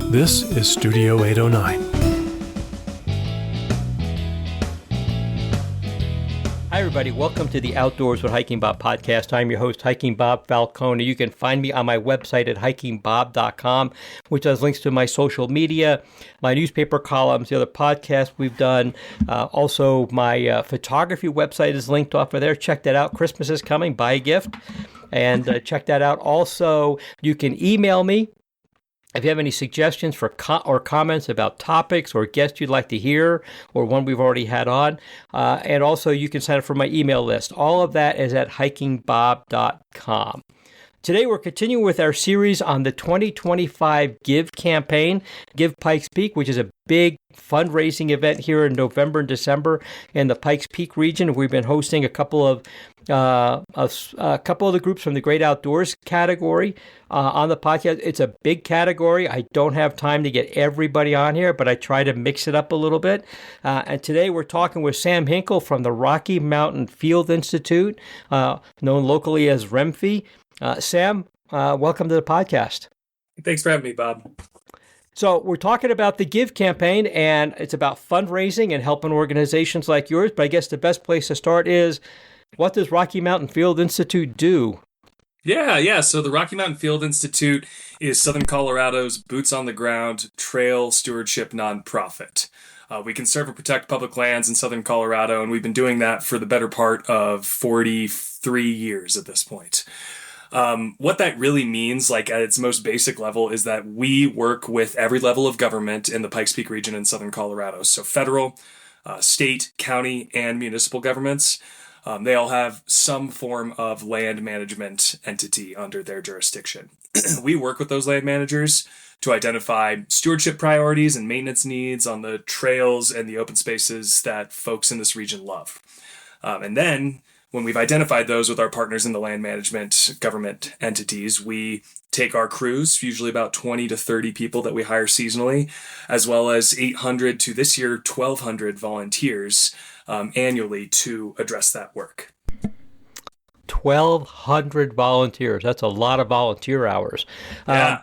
This is Studio 809. Hi, everybody. Welcome to the Outdoors with Hiking Bob podcast. I'm your host, Hiking Bob Falcone. You can find me on my website at hikingbob.com, which has links to my social media, my newspaper columns, the other podcasts we've done. Also, my photography website is linked off of there. Check that out. Christmas is coming. Buy a gift. And check that out. Also, you can email me if you have any suggestions for or comments about topics or guests you'd like to hear or one we've already had on. And also you can sign up for my email list. All of that is at hikingbob.com. Today we're continuing with our series on the 2025 Give campaign, Give Pikes Peak, which is a big fundraising event here in November and December in the Pikes Peak region. We've been hosting a couple of the groups from the Great Outdoors category on the podcast. It's a big category. I don't have time to get everybody on here, but I try to mix it up a little bit. And today we're talking with Sam Hinkle from the Rocky Mountain Field Institute, known locally as REMFI. Sam, welcome to the podcast. Thanks for having me, Bob. So we're talking about the Give campaign, and it's about fundraising and helping organizations like yours. But I guess the best place to start is, what does Rocky Mountain Field Institute do? Yeah. So the Rocky Mountain Field Institute is Southern Colorado's boots-on-the-ground trail stewardship nonprofit. We conserve and protect public lands in Southern Colorado, and we've been doing that for the better part of 43 years at this point. What that really means, like at its most basic level, is that we work with every level of government in the Pikes Peak region in Southern Colorado. So federal, state, county, and municipal governments. They all have some form of land management entity under their jurisdiction. We work with those land managers to identify stewardship priorities and maintenance needs on the trails and the open spaces that folks in this region love. And then, when we've identified those with our partners in the land management government entities, we take our crews, usually about 20 to 30 people that we hire seasonally, as well as 800 to this year 1,200 volunteers annually to address that work. 1,200 volunteers. That's a lot of volunteer hours. Yeah.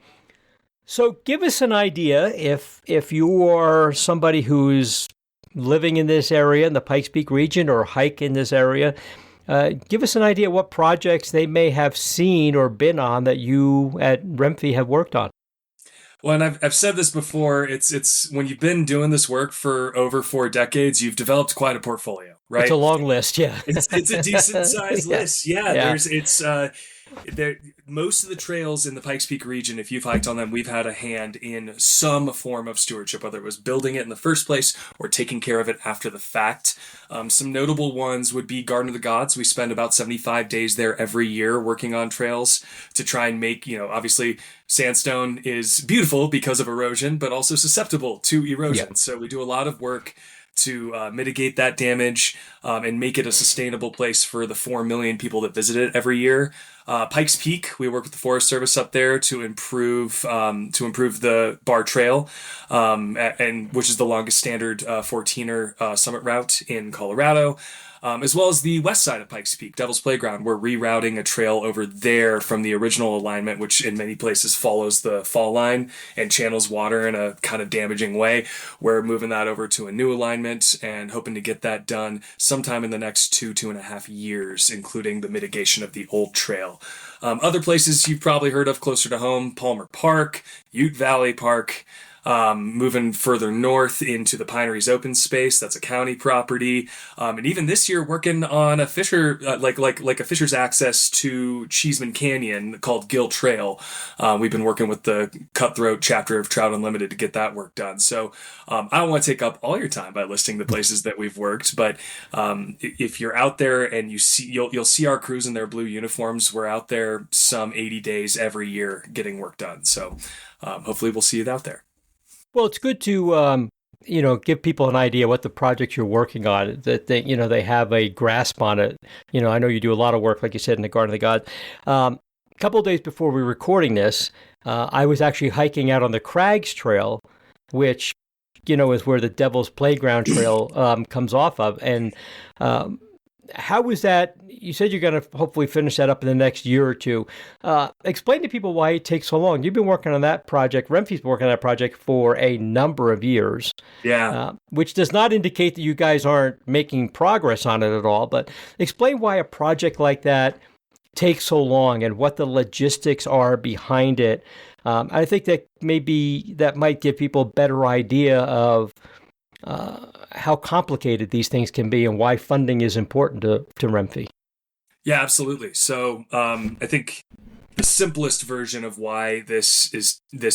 So give us an idea, if you are somebody who's living in this area, in the Pikes Peak region, or hike in this area, give us an idea what projects they may have seen or been on that you at REMFI have worked on. Well, and I've said this before, it's when you've been doing this work for over 4 decades, you've developed quite a portfolio, right? It's a long list, yeah. It's a decent sized list. Yeah. Most of the trails in the Pikes Peak region, if you've hiked on them, we've had a hand in some form of stewardship, whether it was building it in the first place or taking care of it after the fact. Some notable ones would be Garden of the Gods. We spend about 75 days there every year working on trails to try and make, obviously sandstone is beautiful because of erosion, but also susceptible to erosion. Yep. So we do a lot of work to mitigate that damage and make it a sustainable place for the 4 million people that visit it every year. Pikes Peak, we work with the Forest Service up there to improve the Bar Trail, and which is the longest standard 14er summit route in Colorado. As well as the west side of Pikes Peak, Devil's Playground. We're rerouting a trail over there from the original alignment, which in many places follows the fall line and channels water in a kind of damaging way. We're moving that over to a new alignment and hoping to get that done sometime in the next 2.5 years, including the mitigation of the old trail. Other places you've probably heard of closer to home, Palmer Park, Ute Valley Park. Moving further north into the Pineries open space, that's a county property, and even this year working on a fisher like a fisher's access to Cheeseman Canyon called Gill Trail. We've been working with the Cutthroat chapter of Trout Unlimited to get that work done. So I don't want to take up all your time by listing the places that we've worked, but if you're out there and you'll see our crews in their blue uniforms. We're out there some 80 days every year getting work done. So hopefully we'll see you out there. Well, it's good to, give people an idea what the projects you're working on, that they have a grasp on it. I know you do a lot of work, like you said, in the Garden of the Gods. A couple of days before we were recording this, I was actually hiking out on the Crags Trail, which, is where the Devil's Playground Trail comes off of. And How is that? You said you're going to hopefully finish that up in the next year or two. Explain to people why it takes so long. You've been working on that project. Renfie's been working on that project for a number of years, Yeah. which does not indicate that you guys aren't making progress on it at all. But explain why a project like that takes so long and what the logistics are behind it. I think that maybe that might give people a better idea of how complicated these things can be and why funding is important to Renfie. Yeah, absolutely. So I think the simplest version of why this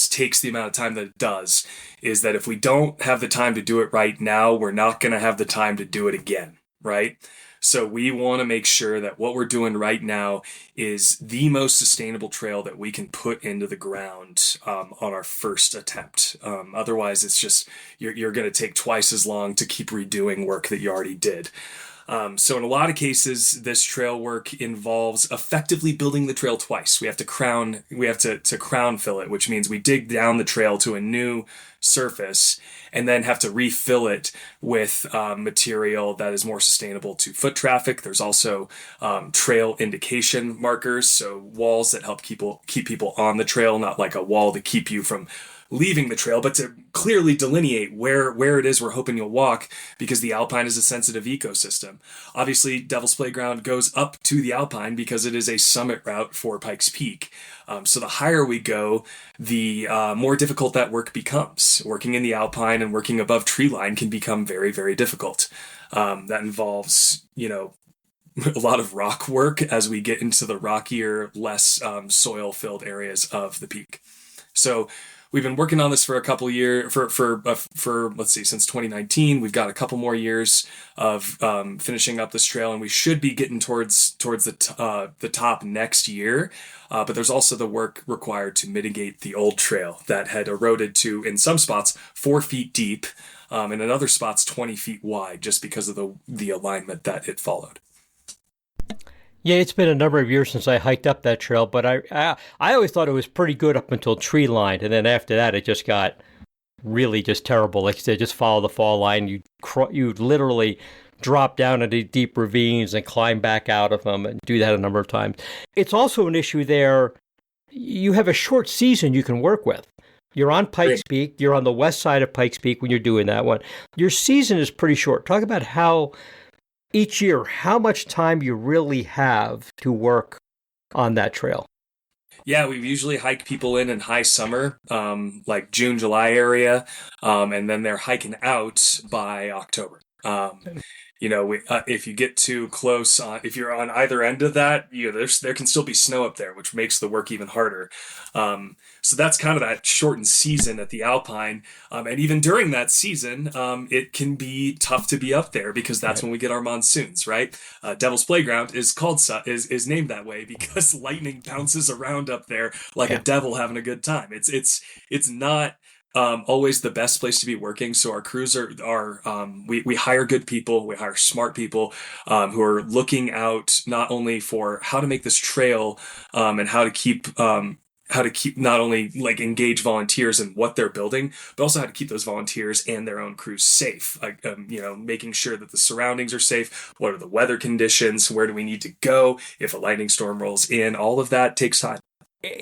takes the amount of time that it does is that if we don't have the time to do it right now, we're not going to have the time to do it again, right? So we want to make sure that what we're doing right now is the most sustainable trail that we can put into the ground on our first attempt. Otherwise, it's just you're going to take twice as long to keep redoing work that you already did. So in a lot of cases, this trail work involves effectively building the trail twice. We have to crown fill it, which means we dig down the trail to a new surface and then have to refill it with material that is more sustainable to foot traffic. There's also trail indication markers, so walls that help keep people on the trail, not like a wall to keep you from leaving the trail, but to clearly delineate where it is we're hoping you'll walk, because the Alpine is a sensitive ecosystem. Obviously, Devil's Playground goes up to the Alpine because it is a summit route for Pikes Peak. So the higher we go, the more difficult that work becomes. Working in the Alpine and working above tree line can become very, very difficult. That involves, a lot of rock work as we get into the rockier, less soil-filled areas of the peak. So we've been working on this for a couple years, for let's see, since 2019. We've got a couple more years of finishing up this trail, and we should be getting towards the top next year. But there's also the work required to mitigate the old trail that had eroded to, in some spots, 4 feet deep, and in other spots 20 feet wide, just because of the alignment that it followed. Yeah, it's been a number of years since I hiked up that trail, but I always thought it was pretty good up until tree line, and then after that it just got really just terrible. Like you said, just follow the fall line. You literally drop down into deep ravines and climb back out of them, and do that a number of times. It's also an issue there. You have a short season you can work with. You're on Pikes Peak. You're on the west side of Pikes Peak when you're doing that one. Your season is pretty short. Talk about how each year, how much time you really have to work on that trail. Yeah, we usually hike people in high summer, like June, July area, and then they're hiking out by October. If you get too close, if you're on either end of that, there can still be snow up there, which makes the work even harder. So that's kind of that shortened season at the Alpine. And even during that season, it can be tough to be up there because that's when we get our monsoons, right? Devil's Playground is is named that way because lightning bounces around up there like a devil having a good time. It's not always the best place to be working. So our crews we hire good people, we hire smart people who are looking out not only for how to make this trail and how to keep not only like engage volunteers in what they're building, but also how to keep those volunteers and their own crews safe. Like, making sure that the surroundings are safe. What are the weather conditions? Where do we need to go if a lightning storm rolls in? All of that takes time.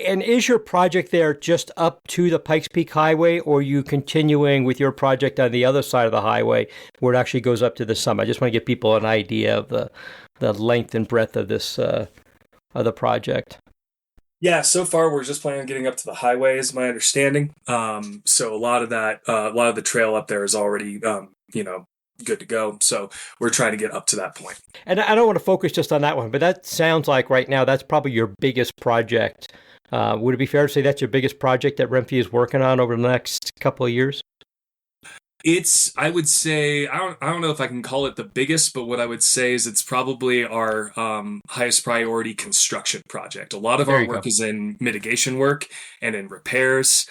And is your project there just up to the Pikes Peak Highway, or are you continuing with your project on the other side of the highway where it actually goes up to the summit? I just want to give people an idea of the length and breadth of this of the project. Yeah, so far we're just planning on getting up to the highway, is my understanding. So a lot of the trail up there is already, good to go. So we're trying to get up to that point. And I don't want to focus just on that one, but that sounds like right now that's probably your biggest project. Would it be fair to say that's your biggest project that Renfie is working on over the next couple of years? I would say, I don't know if I can call it the biggest, but what I would say is it's probably our highest priority construction project. A lot of our work is in mitigation work and in repairs.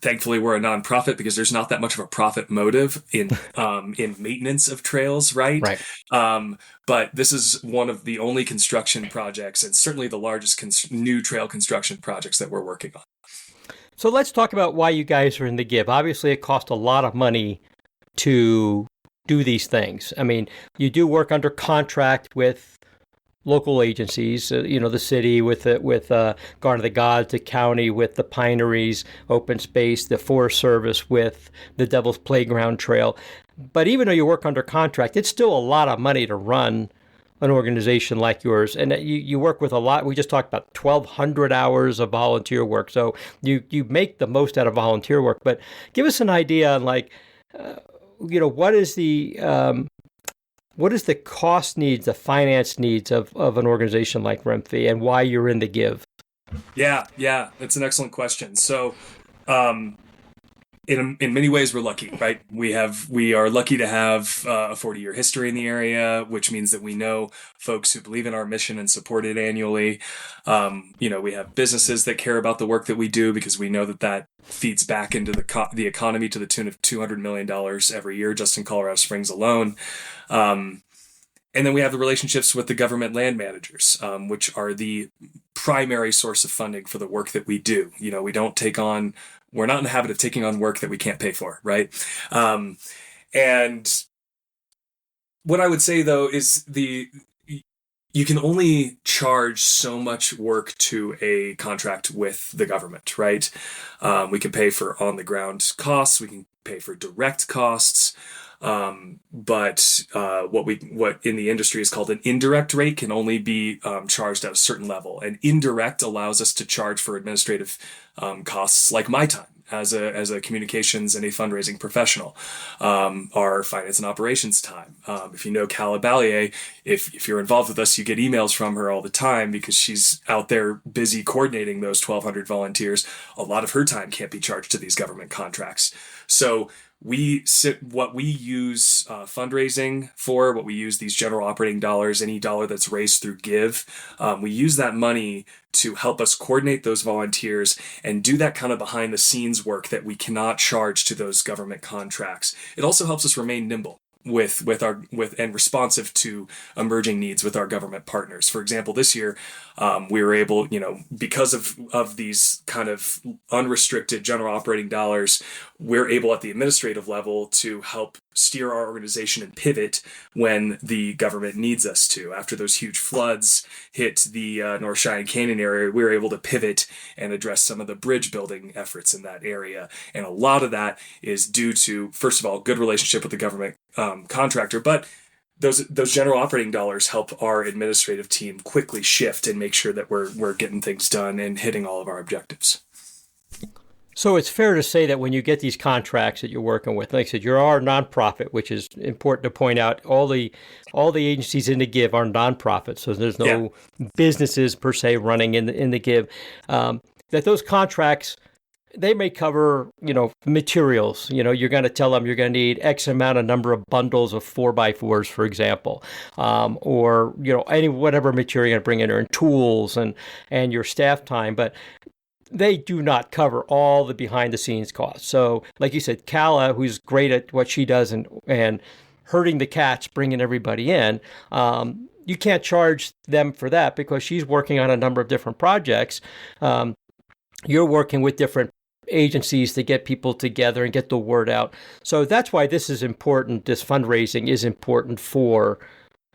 Thankfully, we're a nonprofit because there's not that much of a profit motive in maintenance of trails, right? But this is one of the only construction projects, and certainly the largest new trail construction projects that we're working on. So let's talk about why you guys are in the give. Obviously, it cost a lot of money to do these things? I mean, you do work under contract with local agencies, the city with Garden of the Gods, the county with the Pineries, Open Space, the Forest Service with the Devil's Playground Trail. But even though you work under contract, it's still a lot of money to run an organization like yours. And you work with a lot. We just talked about 1,200 hours of volunteer work. So you make the most out of volunteer work. But give us an idea on what is the cost needs, the finance needs of an organization like Remphi, and why you're in the give? Yeah, that's an excellent question. So, in many ways, we're lucky, right? We are lucky to have a 40-year history in the area, which means that we know folks who believe in our mission and support it annually. We have businesses that care about the work that we do because we know that feeds back into the economy to the tune of $200 million every year just in Colorado Springs alone. And then we have the relationships with the government land managers, which are the primary source of funding for the work that we do. We're not in the habit of taking on work that we can't pay for, right? And what I would say, though, is you can only charge so much work to a contract with the government, right? We can pay for on-the-ground costs. We can pay for direct costs. But what in the industry is called an indirect rate can only be charged at a certain level. And indirect allows us to charge for administrative costs like my time as a communications and a fundraising professional, our finance and operations time. If you know Cala Ballier, if you're involved with us, you get emails from her all the time because she's out there busy coordinating those 1,200 volunteers. A lot of her time can't be charged to these government contracts. So what we use fundraising for, what we use these general operating dollars, any dollar that's raised through Give, we use that money to help us coordinate those volunteers and do that kind of behind the scenes work that we cannot charge to those government contracts. It also helps us remain nimble and responsive to emerging needs with our government partners. For example, this year, we were able, because of these kind of unrestricted general operating dollars, we're able at the administrative level to help steer our organization and pivot when the government needs us to. After those huge floods hit the North Cheyenne Canyon area, we were able to pivot and address some of the bridge building efforts in that area. And a lot of that is due to, first of all, good relationship with the government contractor, but those general operating dollars help our administrative team quickly shift and make sure that we're getting things done and hitting all of our objectives. So it's fair to say that when you get these contracts that you're working with, like I said, you're our nonprofit, which is important to point out. All the agencies in the Give are nonprofits, so there's no businesses per se running in the Give. That those contracts, they may cover, materials. You're going to tell them you're going to need X amount of number of bundles of 4x4s, for example, or whatever material you're going to bring in there, and tools and your staff time, but they do not cover all the behind the scenes costs. So, like you said, Cala, who's great at what she does and herding the cats, bringing everybody in. You can't charge them for that because she's working on a number of different projects. You're working with different agencies to get people together and get the word out. So that's why this is important. This fundraising is important for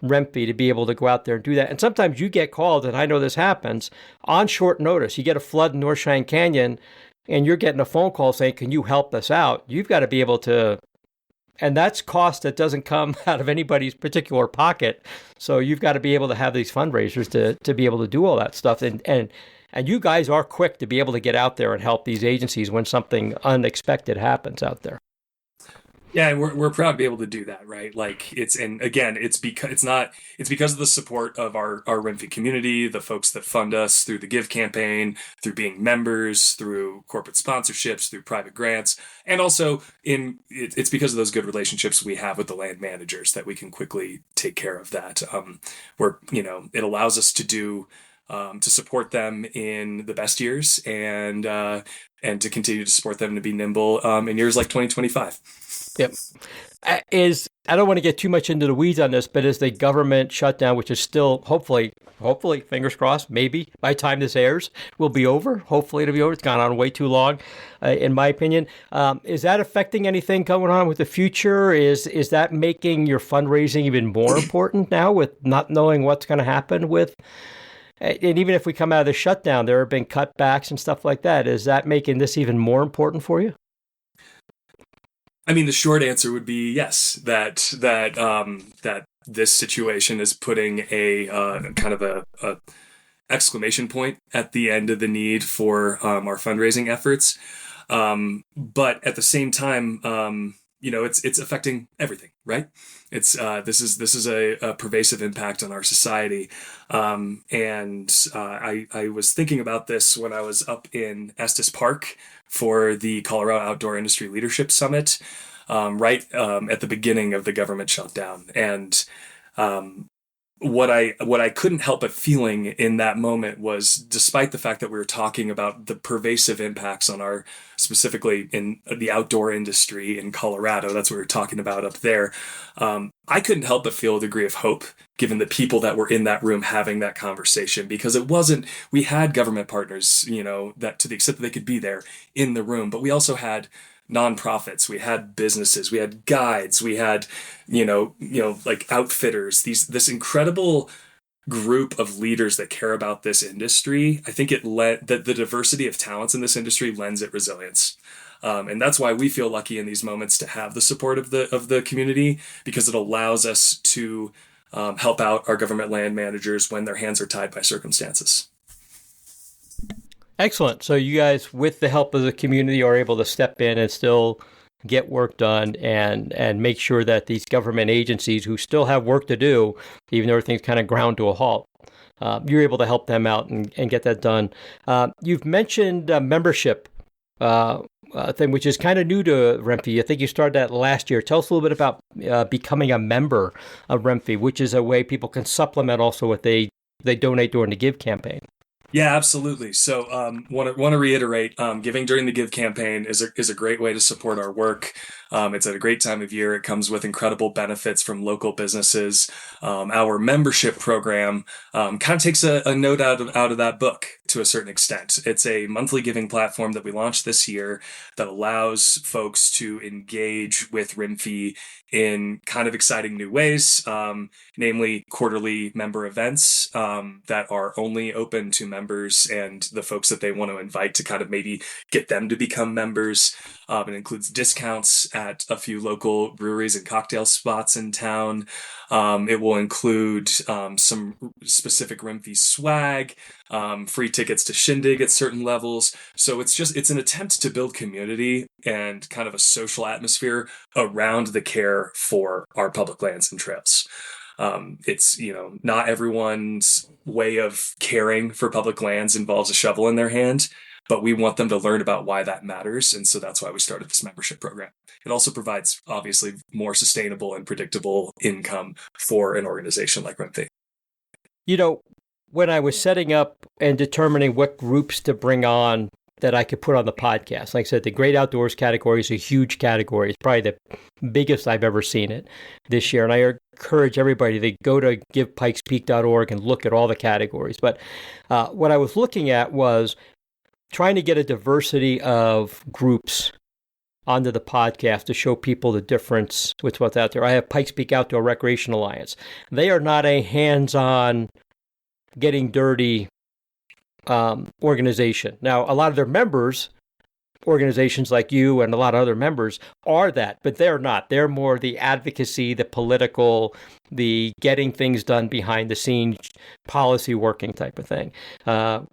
Remphi to be able to go out there and do that. And sometimes you get called, and I know this happens, on short notice. You get a flood in North Cheyenne Canyon, and you're getting a phone call saying, can you help us out? You've got to be able to, and that's cost that doesn't come out of anybody's particular pocket. So you've got to be able to have these fundraisers to be able to do all that stuff. And you guys are quick to be able to get out there and help these agencies when something unexpected happens out there. Yeah, and we're proud to be able to do that, right? It's because of the support of our Remphi community, the folks that fund us through the Give campaign, through being members, through corporate sponsorships, through private grants, and also it's because of those good relationships we have with the land managers that we can quickly take care of that. It allows us to support them in the best years and to continue to support them to be nimble in years like 2025. Yep. I don't want to get too much into the weeds on this, but is the government shutdown, which is still hopefully, fingers crossed, maybe by the time this airs, will be over. Hopefully it'll be over. It's gone on way too long, in my opinion. Is that affecting anything going on with the future? Is that making your fundraising even more important now with not knowing what's going to happen with? And even if we come out of the shutdown, there have been cutbacks and stuff like that. Is that making this even more important for you? I mean, the short answer would be yes. That this situation is putting a kind of a exclamation point at the end of the need for our fundraising efforts. But at the same time, it's affecting everything, right? It's this is a pervasive impact on our society, and I was thinking about this when I was up in Estes Park for the Colorado Outdoor Industry Leadership Summit, right at the beginning of the government shutdown, and what I couldn't help but feeling in that moment was, despite the fact that we were talking about the pervasive impacts on our, specifically in the outdoor industry in Colorado, that's what we were talking about up there. I couldn't help but feel a degree of hope given the people that were in that room having that conversation, because we had government partners, that to the extent that they could be there in the room, but we also had nonprofits, we had businesses, we had guides, we had, like outfitters, this incredible group of leaders that care about this industry. I think that the diversity of talents in this industry lends it resilience. And that's why we feel lucky in these moments to have the support of the community, because it allows us to help out our government land managers when their hands are tied by circumstances. Excellent. So you guys, with the help of the community, are able to step in and still get work done and make sure that these government agencies who still have work to do, even though everything's kind of ground to a halt, you're able to help them out and get that done. You've mentioned a membership thing, which is kind of new to REMFI. I think you started that last year. Tell us a little bit about becoming a member of REMFI, which is a way people can supplement also what they donate during the Give campaign. Yeah, absolutely. So, want to reiterate, giving during the Give campaign is a great way to support our work. It's at a great time of year. It comes with incredible benefits from local businesses. Our membership program kind of takes a note out of that book to a certain extent. It's a monthly giving platform that we launched this year that allows folks to engage with RIMFI in kind of exciting new ways, namely quarterly member events that are only open to members and the folks that they want to invite to kind of maybe get them to become members. It includes discounts at a few local breweries and cocktail spots in town. It will include some specific RIMFI swag, free tickets to Shindig at certain levels. So it's an attempt to build community and kind of a social atmosphere around the care for our public lands and trails. It's, not everyone's way of caring for public lands involves a shovel in their hand, but we want them to learn about why that matters. And so that's why we started this membership program. It also provides, obviously, more sustainable and predictable income for an organization like RIMFI. When I was setting up and determining what groups to bring on that I could put on the podcast, like I said, the Great Outdoors category is a huge category. It's probably the biggest I've ever seen it this year. And I encourage everybody to go to givepikespeak.org and look at all the categories. But what I was looking at was trying to get a diversity of groups onto the podcast to show people the difference with what's out there. I have Pikes Peak Outdoor Recreation Alliance. They are not a hands-on, getting dirty organization. Now, a lot of their members, organizations like you and a lot of other members, are that, but they're not. They're more the advocacy, the political, the getting things done behind the scenes, policy working type of thing.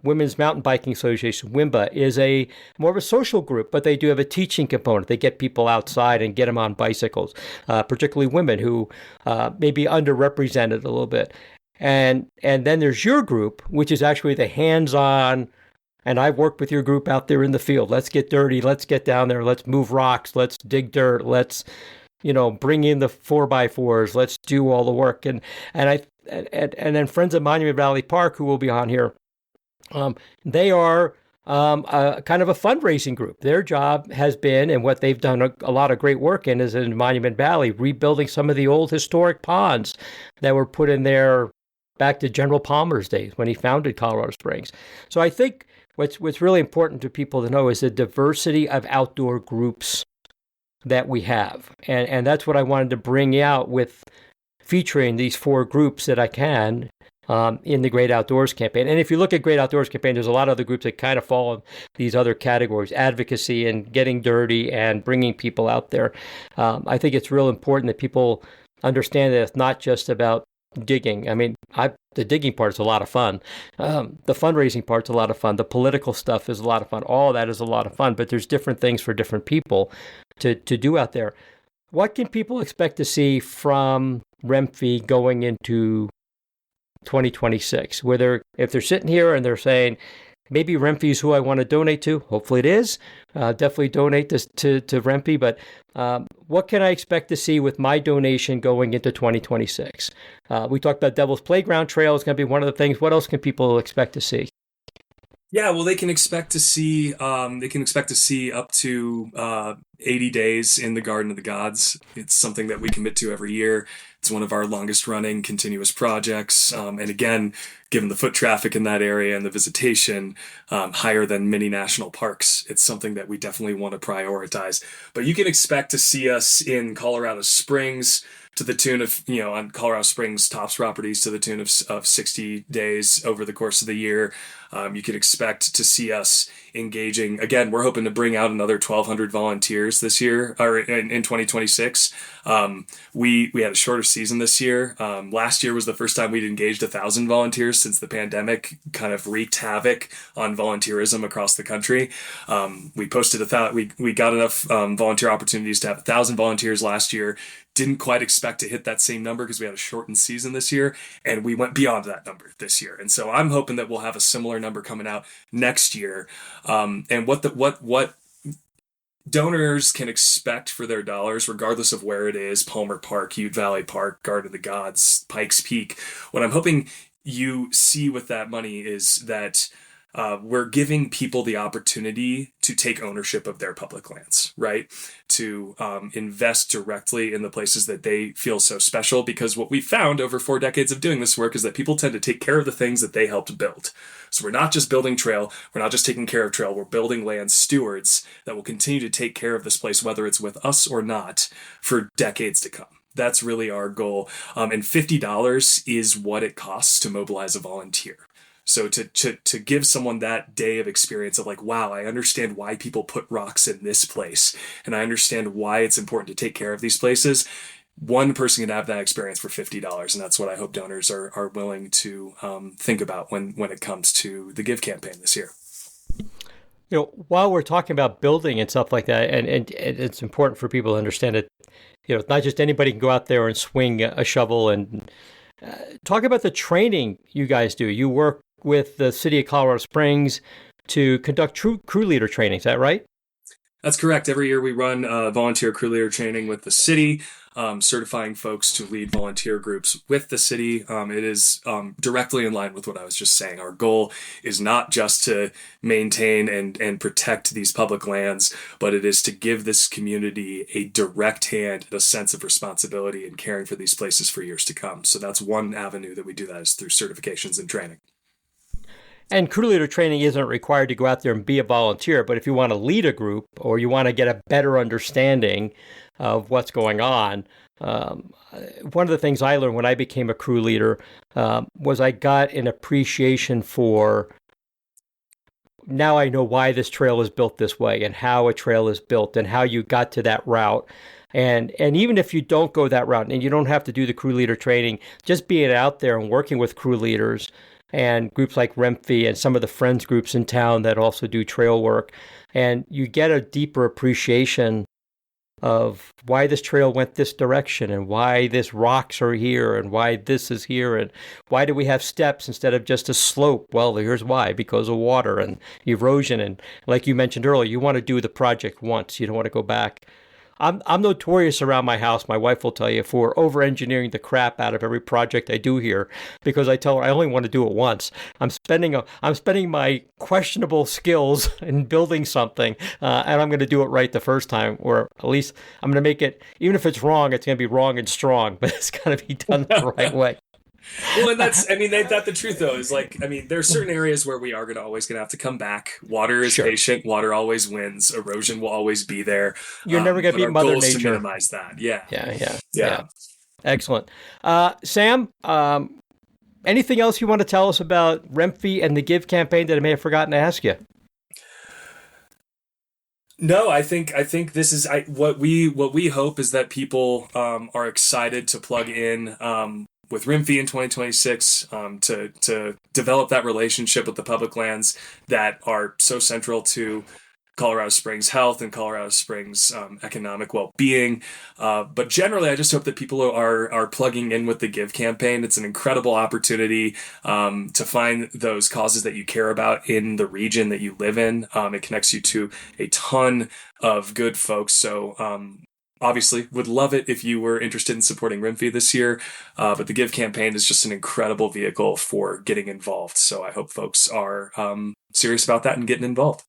Women's Mountain Biking Association, WIMBA, is a more of a social group, but they do have a teaching component. They get people outside and get them on bicycles, particularly women who may be underrepresented a little bit. And then there's your group, which is actually the hands-on, and I've worked with your group out there in the field. Let's get dirty. Let's get down there. Let's move rocks. Let's dig dirt. Let's, bring in the 4x4s. Let's do all the work. And then Friends of Monument Valley Park, who will be on here, they are kind of a fundraising group. Their job has been, and what they've done a lot of great work in, is in Monument Valley, rebuilding some of the old historic ponds that were put in there back to General Palmer's days when he founded Colorado Springs. So I think what's really important to people to know is the diversity of outdoor groups that we have. And that's what I wanted to bring out with featuring these 4 groups that I can in the Great Outdoors campaign. And if you look at Great Outdoors campaign, there's a lot of other groups that kind of fall in these other categories: advocacy and getting dirty and bringing people out there. I think it's real important that people understand that it's not just about digging. I mean, the digging part is a lot of fun. The fundraising part's a lot of fun. The political stuff is a lot of fun. All that is a lot of fun, but there's different things for different people to do out there. What can people expect to see from Renfee going into 2026? If they're sitting here and they're saying, maybe Renfee is who I want to donate to, hopefully it is, definitely donate this to Renfee, but what can I expect to see with my donation going into 2026? We talked about Devil's Playground Trail is going to be one of the things. What else can people expect to see? Yeah, well, they can expect to see up to 80 days in the Garden of the Gods. It's something that we commit to every year. It's one of our longest running continuous projects. And again, given the foot traffic in that area and the visitation, higher than many national parks, it's something that we definitely want to prioritize. But you can expect to see us in Colorado Springs to the tune of, on Colorado Springs Tops properties to the tune of 60 days over the course of the year. You can expect to see us engaging. Again, we're hoping to bring out another 1,200 volunteers this year, or in 2026. We had a shorter season this year. Last year was the first time we'd engaged 1,000 volunteers since the pandemic kind of wreaked havoc on volunteerism across the country. We posted we got enough volunteer opportunities to have 1,000 volunteers last year. Didn't quite expect to hit that same number because we had a shortened season this year, and we went beyond that number this year. And so I'm hoping that we'll have a similar number coming out next year. And what donors can expect for their dollars, regardless of where it is, Palmer Park, Ute Valley Park, Garden of the Gods, Pikes Peak, what I'm hoping you see with that money is that we're giving people the opportunity to take ownership of their public lands, right? To invest directly in the places that they feel so special, because what we found over 4 decades of doing this work is that people tend to take care of the things that they helped build. So we're not just building trail, we're not just taking care of trail, we're building land stewards that will continue to take care of this place, whether it's with us or not, for decades to come. That's really our goal. And $50 is what it costs to mobilize a volunteer. So to give someone that day of experience of like, wow, I understand why people put rocks in this place, and I understand why it's important to take care of these places. One person can have that experience for $50, and that's what I hope donors are willing to think about when it comes to the Give campaign this year. While we're talking about building and stuff like that, and it's important for people to understand that, it's not just anybody can go out there and swing a shovel. And talk about the training you guys do. You work with the city of Colorado Springs to conduct crew leader training. Is that right? That's correct. Every year we run volunteer crew leader training with the city, certifying folks to lead volunteer groups with the city. It is directly in line with what I was just saying. Our goal is not just to maintain and protect these public lands, but it is to give this community a direct hand and a sense of responsibility in caring for these places for years to come. So that's one avenue that we do that is through certifications and training. And crew leader training isn't required to go out there and be a volunteer, but if you want to lead a group or you want to get a better understanding of what's going on, one of the things I learned when I became a crew leader was I got an appreciation for, now I know why this trail is built this way and how a trail is built and how you got to that route. And even if you don't go that route and you don't have to do the crew leader training, just being out there and working with crew leaders and groups like Renfee and some of the friends groups in town that also do trail work. And you get a deeper appreciation of why this trail went this direction and why these rocks are here and why this is here and why do we have steps instead of just a slope? Well, here's why, because of water and erosion. And like you mentioned earlier, you want to do the project once. You don't want to go back I'm notorious around my house, my wife will tell you, for over-engineering the crap out of every project I do here, because I tell her I only want to do it once. I'm spending my questionable skills in building something, and I'm going to do it right the first time, or at least I'm going to make it, even if it's wrong, it's going to be wrong and strong, but it's going to be done the right way. Well, and that's the truth though, is like, there are certain areas where we are always going to have to come back. Water is patient. Water always wins. Erosion will always be there. You're never going to beat Mother Nature. To minimize that. Yeah. Excellent. Sam, anything else you want to tell us about Remphi and the Give campaign that I may have forgotten to ask you? No, I think this is what we hope is that people are excited to plug in with Remphi in 2026 to develop that relationship with the public lands that are so central to Colorado Springs health and Colorado Springs economic well-being. But generally, I just hope that people are plugging in with the Give campaign. It's an incredible opportunity to find those causes that you care about in the region that you live in. It connects you to a ton of good folks. So obviously, would love it if you were interested in supporting Remphi this year, but the Give campaign is just an incredible vehicle for getting involved. So I hope folks are serious about that and getting involved.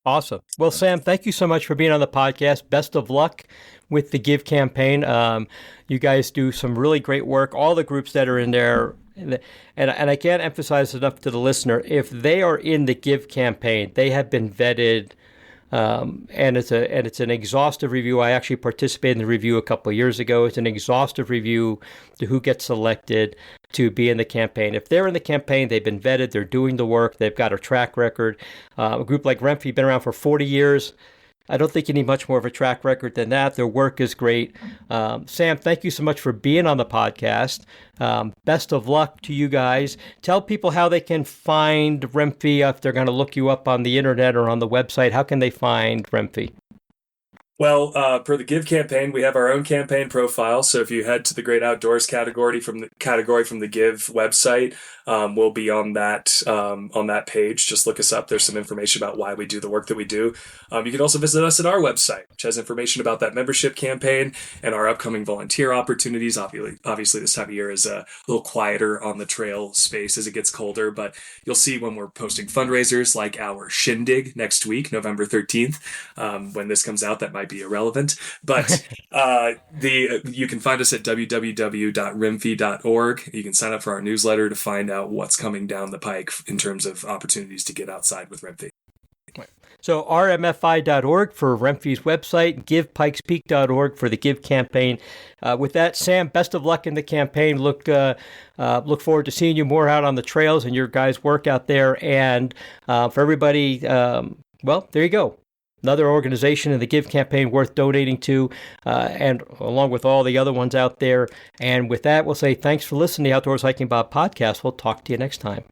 Awesome. Well, Sam, thank you so much for being on the podcast. Best of luck with the Give campaign. You guys do some really great work. All the groups that are in there, and I can't emphasize enough to the listener, if they are in the Give campaign, they have been vetted. And it's an exhaustive review. I actually participated in the review a couple of years ago. It's an exhaustive review to who gets selected to be in the campaign. If they're in the campaign, they've been vetted, they're doing the work, they've got a track record. A group like Remphi, been around for 40 years. I don't think you need much more of a track record than that. Their work is great. Sam, thank you so much for being on the podcast. Best of luck to you guys. Tell people how they can find Remphi if they're going to look you up on the internet or on the website. How can they find Remphi? Well, per the Give campaign, we have our own campaign profile. So if you head to the Great Outdoors category from the Give website, we'll be on that page. Just look us up. There's some information about why we do the work that we do. You can also visit us at our website, which has information about that membership campaign and our upcoming volunteer opportunities. Obviously, this time of year is a little quieter on the trail space as it gets colder, but you'll see when we're posting fundraisers like our Shindig next week, November 13th. When this comes out, that might be irrelevant, but you can find us at www.remphi.org. You can sign up for our newsletter to find out what's coming down the pike in terms of opportunities to get outside with Remphi. So rmfi.org for Remphi's website, givepikespeak.org for the Give campaign. With that, Sam, best of luck in the campaign. Look forward to seeing you more out on the trails and your guys' work out there. And for everybody, well, there you go. Another organization in the Give campaign worth donating to, and along with all the other ones out there. And with that, we'll say thanks for listening to the Outdoors Hiking Bob podcast. We'll talk to you next time.